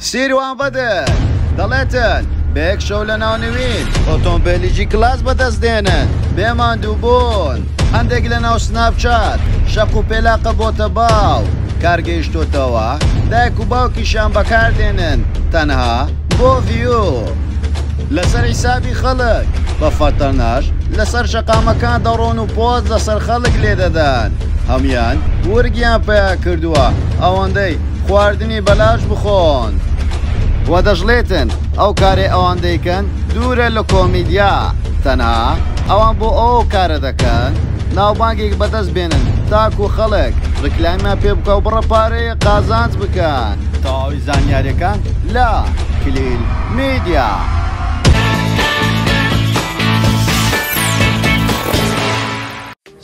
سیروان بەدەر دەڵێتن بەیەک شەو لە ناونوین ئۆتۆمبیلێکی کلاس بەدەستدێنن بێماندوو بوون هەندێک لە ناو سناپچات شەق و پێلاقە بۆتە باو کارگەیشتۆتەوە دایک و باوکیشان بەکاردێنن تەنها بۆ ڤیو لەسەر حیسابی خەڵک بە فەتەنەش لەسەر شەقامەکان دەڕۆن و پۆست لەسەر خەڵک لێدەدەن هەمیان ورگیان پێیا کردووە ئەوەندەی خواردنی بەلاش بخۆن وە دەژڵێتن ئەو کارێ ئەوان دەیکەن دوورە لە کۆمیدیا تەنها ئەوان بۆ ئەو کارە دەکەن ناوبانگێک بەدەست بێنن تاکو خەڵک ڕکلامیان پێ بکە و بڕە پارەیە قازانج بکەن تەواوی زانیاریەکان لە کلیل میدیا.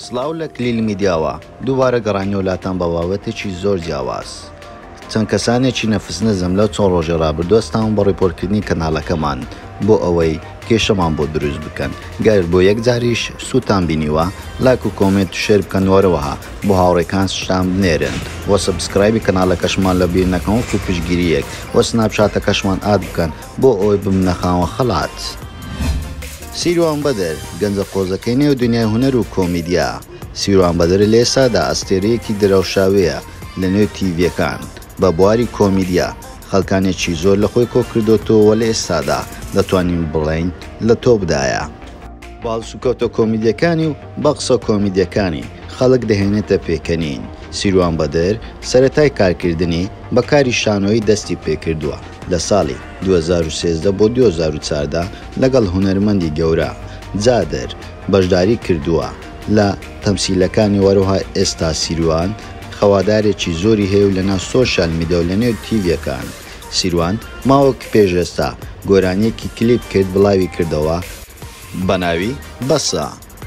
سلااو لە کلیل میدیاوە دووبارە گەڕانی وڵاتان بە بابەتێکی زۆر جیاواز. چەند کەسانێکی نەفسنەزم لە چۆن ڕۆژێ ڕابردوستان بە ڕیپۆرتکردنی کەناڵەکەمان بۆ ئەوەی کێشەمان بۆ دروست بکەن گەر بۆ یەک جاریش سووتان بینیوە لایک و کۆمنت و شێر بکەن وەرەوەها بۆ هاوڕێکان شتان بنێرن وە سەبسکرایبی کەناڵەکەشمان لە بیر نەکەن و پشگیریەک وە سناپچاتەکەشمان ئاد بکەن بۆ ئەوەی بمنەخاوە خەڵات. سیروان بەدەر گەنجە قۆزەکەی نێو دنیای هونەر و کۆمیدیا. سیروان بەدەر لە ئێستادا ئەستێرەیەکی دراوشاوەیە لە نوێ تیڤیەکان بە بواری کۆمیدیا خەڵکانێکی زۆر لە خۆی کۆکردوتەوە لە ئێستادا دەتوانین بڵێین لە تۆپدایە. باڵسوکەوتە کۆمیدیەکانی و بەقسە کۆمیدیەکانی خەڵک دەهێنێتە پێکەنین. سیروان بەدەر سەرەتای کارکردنی بە کاری شانۆیی دەستی پێکردووە لە ساڵی 2013 بۆ 2014 لەگەڵ هونەرمەندی گەورە جادەر بەشداری کردووە لە تەمسیلەکانی وەروها ئێستا سیروان خەوادارێکی زۆری هەیە و لەناو سۆشیال میدیا و لەنێو تیڤیەکان. سیروان ماوەک پێشێستا گۆرانیەکی کلیپ کرد بڵاوی کردەوە بە ناوی بەسە.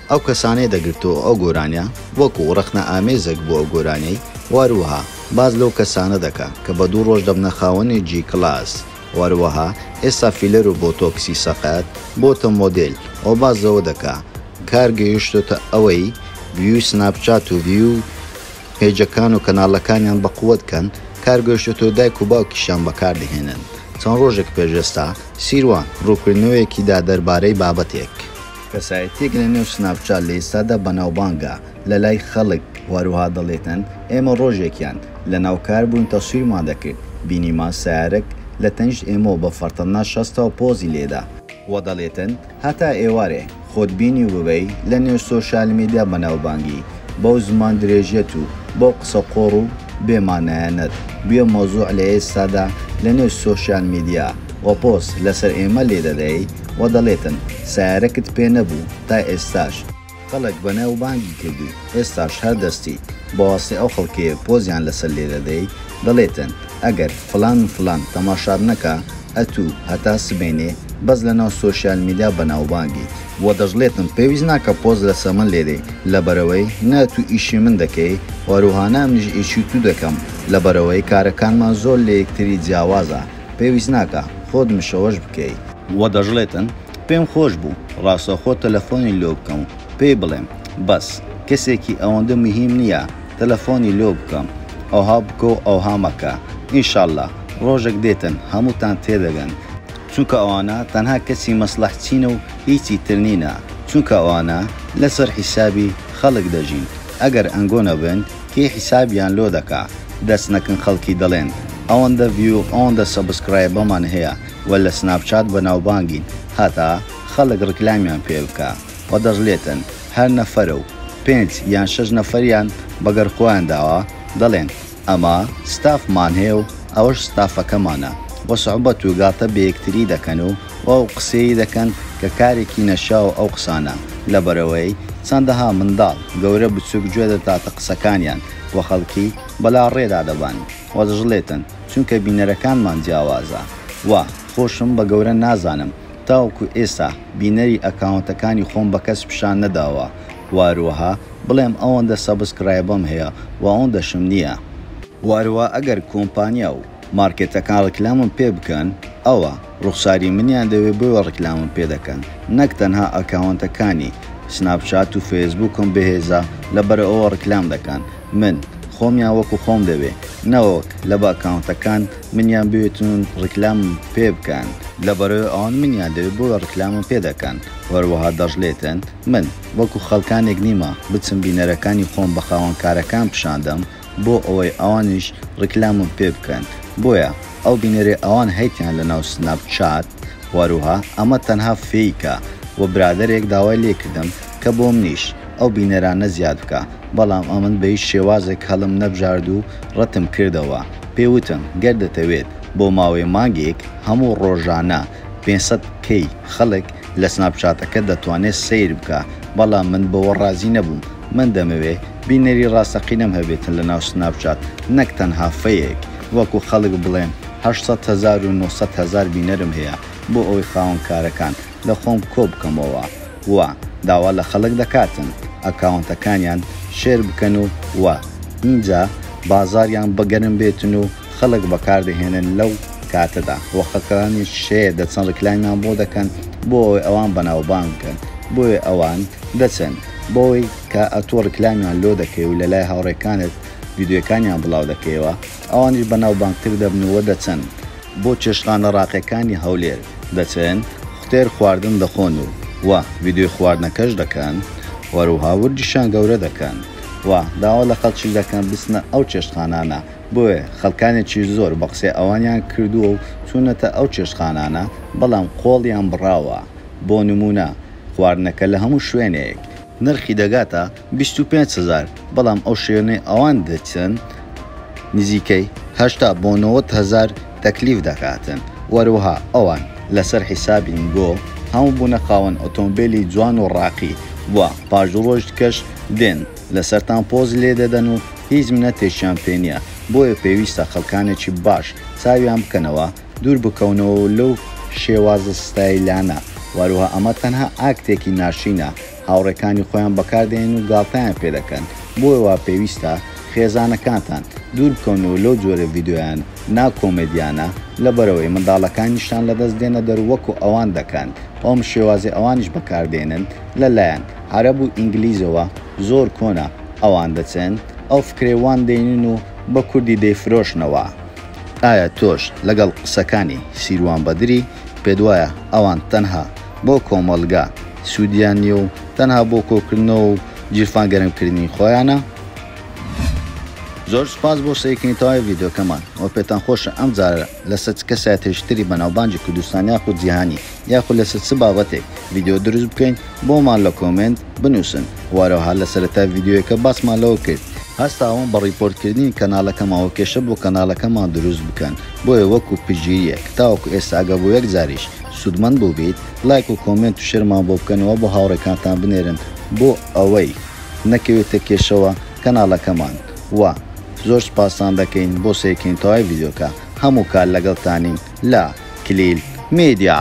ئەو کەسانەی دەگرتەوە ئەو گۆرانیە وەکو ڕەخنە ئامێزێک بۆ ئەو گۆرانەی واروها باز لەو کەسانە دەکە کە بە دوو ڕۆژ دەبنە خاوەنی جی کلاس. واروەها ئێستا فیلەر و بۆتۆکسی سەقات بۆتە مۆدێل ئەو بازەوە دەکا کار گەیشتۆتە ئەوەی ڤیو سناپچات و ڤیو پێجەکان و کەناڵەکانیان بەقووەتکەن کارگەشتۆ دایک و باوکیشان بەکاردەهێنن. چەند ڕۆژێک پێشێستا سیروان ڕووکردنەوەیەکی دا دەربارەی بابەتێک کەسایەتێک لە نێو سناپچات لە ئێستادا بەناوبانگە لە لای خەڵک واروها دەڵێتن ئێمە ڕۆژێکیان لە ناوکار بوون تەسویرمان دەکرد بینیمان سیارەك لە تەنیشت ئێمە بە فەرتەنا شەستەوە پۆزی لێدا وە دەڵێتن هەتا ئێوارێ خۆت بینی و ببەی لە نێو سۆشیال میدیا بەناوبانگی بەو زمان درێژێت و بۆ قسە قۆڕ و بێمانایەنەت بێ مۆزوع لە ئێستادا لە نێو سۆشیال میدیا وە پۆست لەسەر ئێمە لێ دەدەی وە دەڵێتن سیارەکت پێ نەبوو تا ئێستاش خەڵک بەناوبانگی کردی ئێستاش هەر دەستی بەواسطەی ئەو خەڵکەیە پۆزیان لەسەر لێ دەدەی دەڵێتن ئەگەر فلان فلان تەماشاد نەکە ئەتوو هەتا سبێنێ بەس لە ناو سۆشیال میدیا بەناوبانگی وە دەژڵێتم پێویست ناکە پۆز لە سەمن لێدەی لەبەرەوەی نەتوو ئیشی من دەکەی وەروهانە منیش ئیشی تو دەکەم لەبەرەوەی کارەکانمان زۆر لە یەکتری جیاوازە پێویست ناکە خۆت مشەوەش بکەی وە دەژڵێتن پێم خۆش بوو ڕاستەخۆ تەلەفۆنی لۆ بکەم پێی بڵێم بەس کەسێکی ئەوەندە مهم نییە تەلەفۆنی لۆ بکەم ئەوها بکە و ئەوها مەکە ئینشاڵڵا ڕۆژێک دێتن هەمووتان تێدەگەن چونکە ئەوانە تەنها کەسی مەسلەحچینە و هیچی ترنینە چونکە ئەوانە لەسەر حیسابی خەڵک دەژین ئەگەر ئەنگۆ نەبن کێ حیسابیان لۆ دەکا دەست نەکەن خەڵکی دەڵێن ئەوەندە ڤیو ئەوەندە سەبسکرایبەمان هەیە وە لە سناپچات بەناوبانگین هاتا خەڵک ڕکلامیان پێ بکە وە دەژڵێتن هەر نەفەرە و 5 یان 6 نەفەریان بەگەر خۆیان داوە دەڵێن ئەمە ستافمان هەیە و ئەوەش ستافەکەمانە وە سوحبەت و گاتە بە یەکتری دەکەن و ئەو قسەی دەکەن کە کارێکی نەشاو ئەو قسانە لەبەرەوەی چەندەها منداڵ گەورە بچووک گوێ دەداتە قسەکانیان وە خەڵکی بەلا ڕێدا دەبان وە دەژڵێتن چونکە بینەرەکانمان جیاوازە وە خۆشم بە گەورە نازانم تاوەکو ئێستا بینەری ئەکاونتەکانی خۆم بە کەس پیشان نەداوە واروەها بڵێم ئەوەندە سەبسکرایبەم هەیە و ئەوەندەشم نییە. واروە ئەگەر کۆمپانیا و مارکێتەکان ڕکلامم پێ بکەن ئەوە ڕوخساری منیان دەوێت بۆ ڕکلامم پێ دەکەن نەک تەنها ئەکاونتەکانی سناپچات و فێسبووکم بەهێزە لەبەرە ئەوە ڕکلام دەکەن من خۆمیان وەکو خۆم دەوێ نەوەک لە باکاونتەکان منیان بێتون ڕکلام پێ بکەن لەبەرەوەی ئەوان منیان دەوێت بۆ ڕکلامم پێ دەکەن وەروەها دەژڵێتن من وەکو خەڵکانێک نیمە بچم بینەرەکانی خۆم بە خاوەنکارەکان پیشاندەم بۆ ئەوەی ئەوانیش ڕکلامم پێ بکەن بۆیە ئەو بینەرێ ئەوان هەیتیان لە ناو سناپچات وەروها ئەمە تەنها فیکە و برادێک داوای لێ کردم کە بۆم نیش ئەو بینەرانە زیاد بکە بەڵام ئەمن بە هیچ شێوازێک هەڵم نەبژارد و ڕەتم کردەوە پێوتم گەر دەتەوێت بۆ ماوەی مانگێک هەموو ڕۆژانە 500 کەی خەڵک لە سناپچاتەکە دەتوانێت سیر بکە بەڵام من بەوە ڕازی نەبووم من دەمەوێ بینەری ڕاستەقینەم هەبێتن لە ناو سناپچات نەک تەنها فەیەک وەکو خەڵک بڵێن 800,000 و 900,000 بینەرم هەیە بۆ ئەوەی خاوەنکارەکان لە خۆم کۆ بکەمەوە وە داوا لە خەڵک دەکاتن ئەکاونتەکانیان شێر بکەن و وە اینجا بازاریان بەگەرم بێتن و خەڵک بەکاردەهێنن لەو کاتەدا وەخەکانی شێر دەچەند ڕکلامیان بۆ دەکەن بۆ ئەوەی ئەوان بەناوبانگ بکەن بۆیە ئەوان دەچن بۆی کە ئەتۆ ڕکلامیان لۆ دەکەی و لە لای هاوڕێکانت ڤیدیۆکانیان بڵاو دەکەیەوە ئەوانیش بەناوبانگتر دەبنەوە دەچن بۆ چێشتخانە ڕاقیەکانی هەولێر دەچن خوتێر خواردن دەخۆن و وە ڤیدیۆ خواردنەکەش دەکەن وەروها وردیشان گەورە دەکەن وە داوا لە خەڵکی دەکەن بستنە ئەو چێشتخانانە بۆیە خەڵکانێکی زۆر بە قسەی ئەوانیان کردووە و چوونەتە ئەو چێشتخانانە بەڵام قۆڵیان بڕاوە بۆ نمونە خواردنەکە لە هەموو شوێنێک نرخی دەگاتە 25,000 بەڵام ئەو شوێنەی ئەوان دەچن نزیکەی 80 بۆ 90,000 تەکلیف دەکاتن وەروها ئەوان لەسەر حیسابی گۆ هەموو بوونە خاوەن ئۆتۆمبیلی جوان و ڕاقی وە پاش ڕۆژ کەش دێن لەسەرتان پۆز لێ دەدەن و هیچ منە تێشیان پێ نییە بۆیە پێویستە خەڵکانێکی باش چاویان بکەنەوە دوور بکەونەوە لەو شێوازە ستایلانە وەروها ئەمە تەنها ئاکتێکی ناشینە هاوڕێکانی خۆیان بەکاردێن و گاڵتەیان پێ دەکەن بۆیە وا پێویستە خێزانەکانتان دوور بکەونەوە لەو جۆرە ڤیددیۆیان ناکۆمێدیانە لەبەرەوەی منداڵەکانیشان لەدەست دێنە دەروەکو ئەوان دەکەن ئەوم شێوازی ئەوانیش بەکاردێنن لەلایەن عەرەب و ئینگلیزەوە زۆر کۆنا ئەوان دەچێن ئەو فکرێوان دێنن و بە کوردی دەیفرۆشنەوە ئایا تۆش لەگەڵ قسەکانی سیروان بەدری پێت وایە ئەوان تەنها بۆ کۆمەڵگا سوودیان نیە و تەنها بۆ کۆکردنەوە و جیرفان گەرمکردنی خۆیانە زۆر سپاس بۆ سەیرکردنەوەی ڤیدیۆکەمان ئەو پێتان خۆشە ئەم جارە لەسەر چ کەسایەتیشتری بەناوبانجی کوردستان یاخود جیهانی یاخود لەسەر چ بابەتێک ڤیدیۆ دروست بکەین بۆمان لە کۆمنت بنووسن وارەوها لە سەرەتا ڤیدیۆیەکە باسمان لەوە کرد هەستاوم بە ڕیپۆرتکردنی کەناڵەکەمەوە کێشە بۆ کەناڵەکەمان دروست بکەن بۆیە وەکو پژگیریەک تاوەکو ئێستا ئەگە بۆ یەک جاریش سوودمەند بوو بیت لایک و کۆمنت و شێرمان بۆ بکەنەوە بۆ هاوڕێکانتان بنێرن بۆ ئەوەی نەکەوێتە کێشەوە کەناڵەکەمان وە زۆر سپاسان دەکەین بۆ سەیرکردنەوەی ڤیدیۆکە هەموو کار لەگەڵتانین لە کلیل میدیا.